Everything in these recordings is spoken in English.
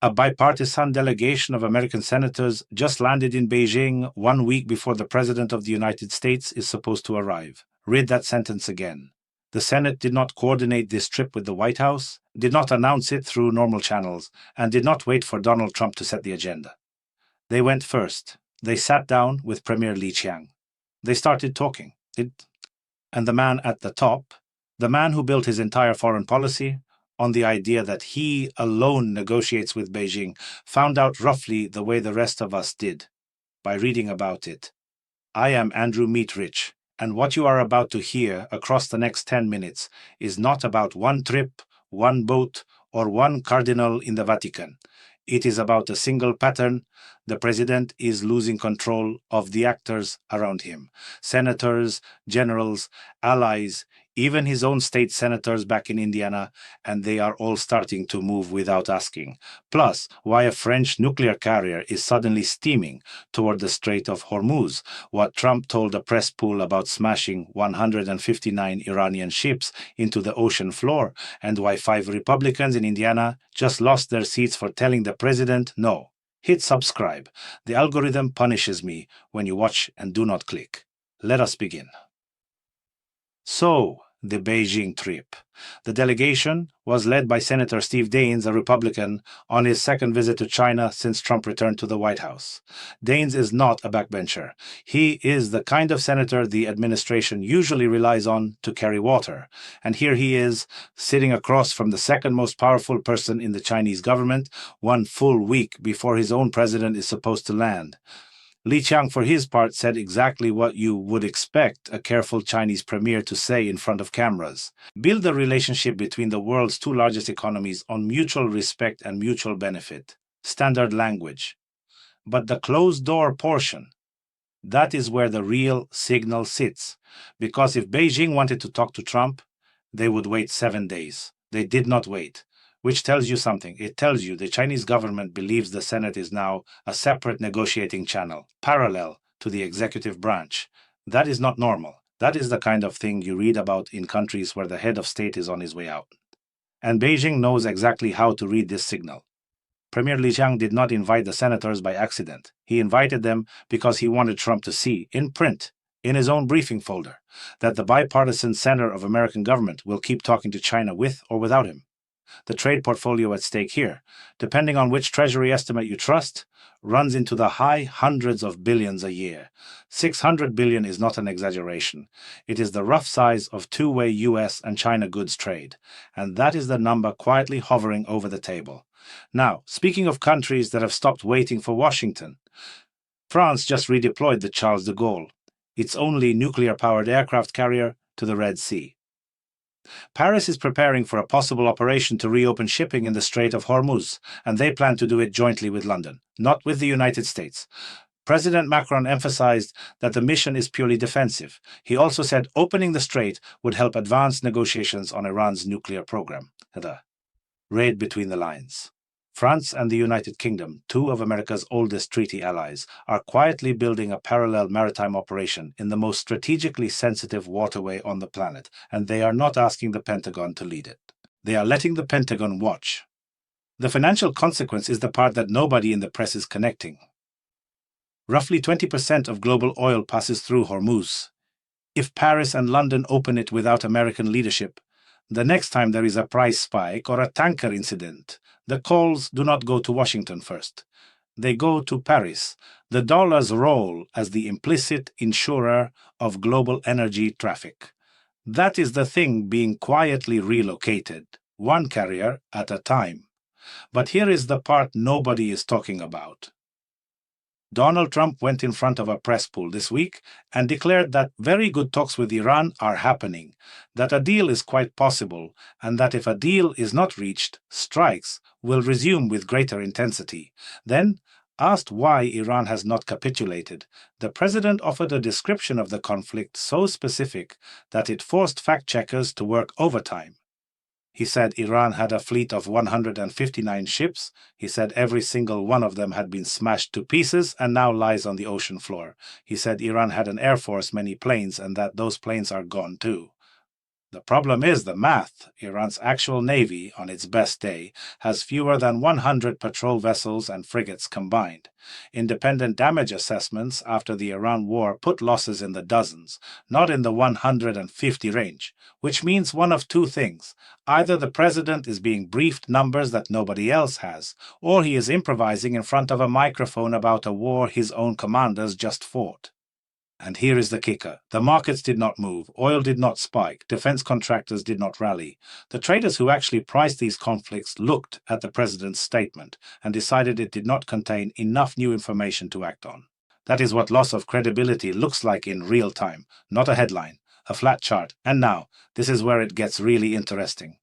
A bipartisan delegation of American senators just landed in Beijing 1 week before the President of the United States is supposed to arrive. Read that sentence again. The Senate did not coordinate this trip with the White House, did not announce it through normal channels, and did not wait for Donald Trump to set the agenda. They went first. They sat down with Premier Li Qiang. They started talking. And the man at the top, the man who built his entire foreign policy on the idea that he alone negotiates with Beijing, found out roughly the way the rest of us did, by reading about it. I am Andrew Meatrich, and what you are about to hear across the next 10 minutes is not about one trip, one boat, or one cardinal in the Vatican. It is about a single pattern. The president is losing control of the actors around him. Senators, generals, allies, even his own state senators back in Indiana, and they are all starting to move without asking. Plus, why a French nuclear carrier is suddenly steaming toward the Strait of Hormuz, what Trump told a press pool about smashing 159 Iranian ships into the ocean floor, and why 5 Republicans in Indiana just lost their seats for telling the president no. Hit subscribe. The algorithm punishes me when you watch and do not click. Let us begin. So, the Beijing trip. The delegation was led by Senator Steve Daines, a Republican, on his second visit to China since Trump returned to the White House. Daines is not a backbencher. He is the kind of senator the administration usually relies on to carry water. And here he is, sitting across from the second most powerful person in the Chinese government, 1 full week before his own president is supposed to land. Li Qiang, for his part, said exactly what you would expect a careful Chinese premier to say in front of cameras. Build the relationship between the world's 2 largest economies on mutual respect and mutual benefit. Standard language. But the closed-door portion, that is where the real signal sits. Because if Beijing wanted to talk to Trump, they would wait 7 days. They did not wait. Which tells you something. It tells you the Chinese government believes the Senate is now a separate negotiating channel, parallel to the executive branch. That is not normal. That is the kind of thing you read about in countries where the head of state is on his way out. And Beijing knows exactly how to read this signal. Premier Li Qiang did not invite the senators by accident. He invited them because he wanted Trump to see, in print, in his own briefing folder, that the bipartisan center of American government will keep talking to China with or without him. The trade portfolio at stake here, depending on which Treasury estimate you trust, runs into the high hundreds of billions a year. 600 billion is not an exaggeration. It is the rough size of two-way US and China goods trade, and that is the number quietly hovering over the table. Now, speaking of countries that have stopped waiting for Washington, France just redeployed the Charles de Gaulle, its only nuclear-powered aircraft carrier, to the Red Sea. Paris is preparing for a possible operation to reopen shipping in the Strait of Hormuz, and they plan to do it jointly with London, not with the United States. President Macron emphasized that the mission is purely defensive. He also said opening the strait would help advance negotiations on Iran's nuclear program. Read between the lines. France and the United Kingdom, 2 of America's oldest treaty allies, are quietly building a parallel maritime operation in the most strategically sensitive waterway on the planet, and they are not asking the Pentagon to lead it. They are letting the Pentagon watch. The financial consequence is the part that nobody in the press is connecting. Roughly 20% of global oil passes through Hormuz. If Paris and London open it without American leadership, the next time there is a price spike or a tanker incident, the calls do not go to Washington first. They go to Paris, the dollar's role as the implicit insurer of global energy traffic. That is the thing being quietly relocated, 1 carrier at a time. But here is the part nobody is talking about. Donald Trump went in front of a press pool this week and declared that very good talks with Iran are happening, that a deal is quite possible, and that if a deal is not reached, strikes will resume with greater intensity. Then, asked why Iran has not capitulated, the president offered a description of the conflict so specific that it forced fact-checkers to work overtime. He said Iran had a fleet of 159 ships. He said every single one of them had been smashed to pieces and now lies on the ocean floor. He said Iran had an air force, many planes, and that those planes are gone too. The problem is the math. Iran's actual navy, on its best day, has fewer than 100 patrol vessels and frigates combined. Independent damage assessments after the Iran war put losses in the dozens, not in the 150 range, which means one of two things. Either the president is being briefed numbers that nobody else has, or he is improvising in front of a microphone about a war his own commanders just fought. And here is the kicker. The markets did not move, oil did not spike, defense contractors did not rally. The traders who actually priced these conflicts looked at the president's statement and decided it did not contain enough new information to act on. That is what loss of credibility looks like in real time, not a headline, a flat chart. And now, this is where it gets really interesting.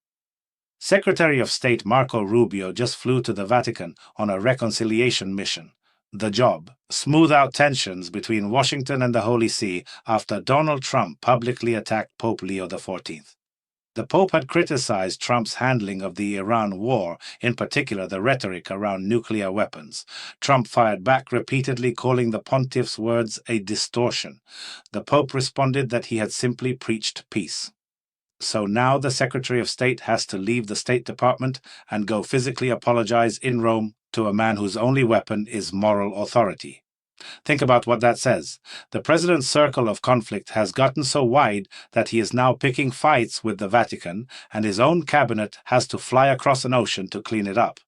Secretary of State Marco Rubio just flew to the Vatican on a reconciliation mission. The job: smooth out tensions between Washington and the Holy See after Donald Trump publicly attacked Pope Leo XIV. The Pope had criticized Trump's handling of the Iran war, in particular the rhetoric around nuclear weapons. Trump fired back repeatedly, calling the pontiff's words a distortion. The Pope responded that he had simply preached peace. So now the Secretary of State has to leave the State Department and go physically apologize in Rome to a man whose only weapon is moral authority. Think about what that says. The president's circle of conflict has gotten so wide that he is now picking fights with the Vatican, and his own cabinet has to fly across an ocean to clean it up.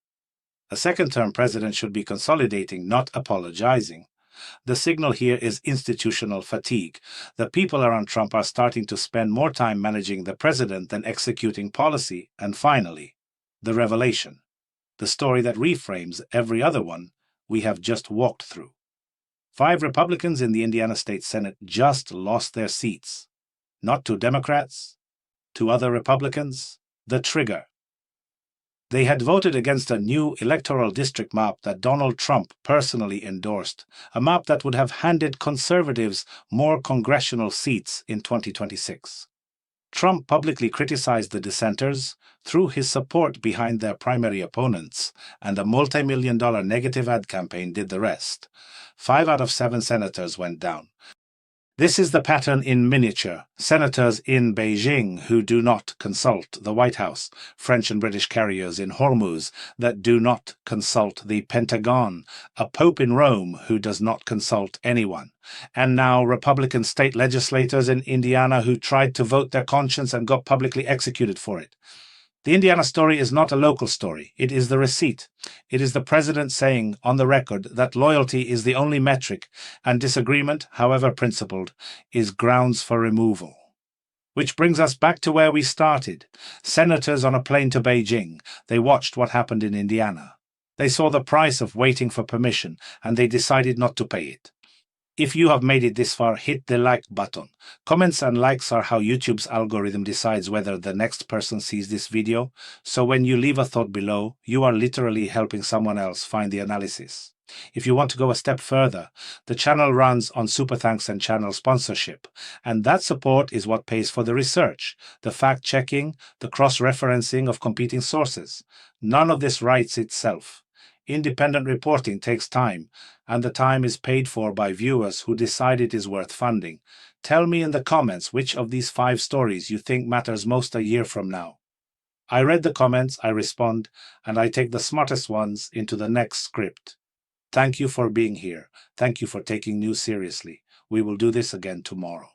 A second-term president should be consolidating, not apologizing. The signal here is institutional fatigue. The people around Trump are starting to spend more time managing the president than executing policy. And finally, the revelation. The story that reframes every other one we have just walked through. 5 Republicans in the Indiana State Senate just lost their seats. Not to Democrats, to other Republicans. The trigger. They had voted against a new electoral district map that Donald Trump personally endorsed, a map that would have handed conservatives more congressional seats in 2026. Trump publicly criticized the dissenters, threw his support behind their primary opponents, and a multi-million-dollar negative ad campaign did the rest. 5 out of 7 senators went down. This is the pattern in miniature. Senators in Beijing who do not consult the White House, French and British carriers in Hormuz that do not consult the Pentagon, a pope in Rome who does not consult anyone, and now Republican state legislators in Indiana who tried to vote their conscience and got publicly executed for it. The Indiana story is not a local story. It is the receipt. It is the president saying, on the record, that loyalty is the only metric, and disagreement, however principled, is grounds for removal. Which brings us back to where we started. Senators on a plane to Beijing. They watched what happened in Indiana. They saw the price of waiting for permission, and they decided not to pay it. If you have made it this far, hit the like button. Comments and likes are how YouTube's algorithm decides whether the next person sees this video, so when you leave a thought below, you are literally helping someone else find the analysis. If you want to go a step further, the channel runs on super thanks and channel sponsorship, and that support is what pays for the research, the fact-checking, the cross-referencing of competing sources. None of this writes itself. Independent reporting takes time, and the time is paid for by viewers who decide it is worth funding. Tell me in the comments which of these 5 stories you think matters most a year from now. I read the comments, I respond, and I take the smartest ones into the next script. Thank you for being here. Thank you for taking news seriously. We will do this again tomorrow.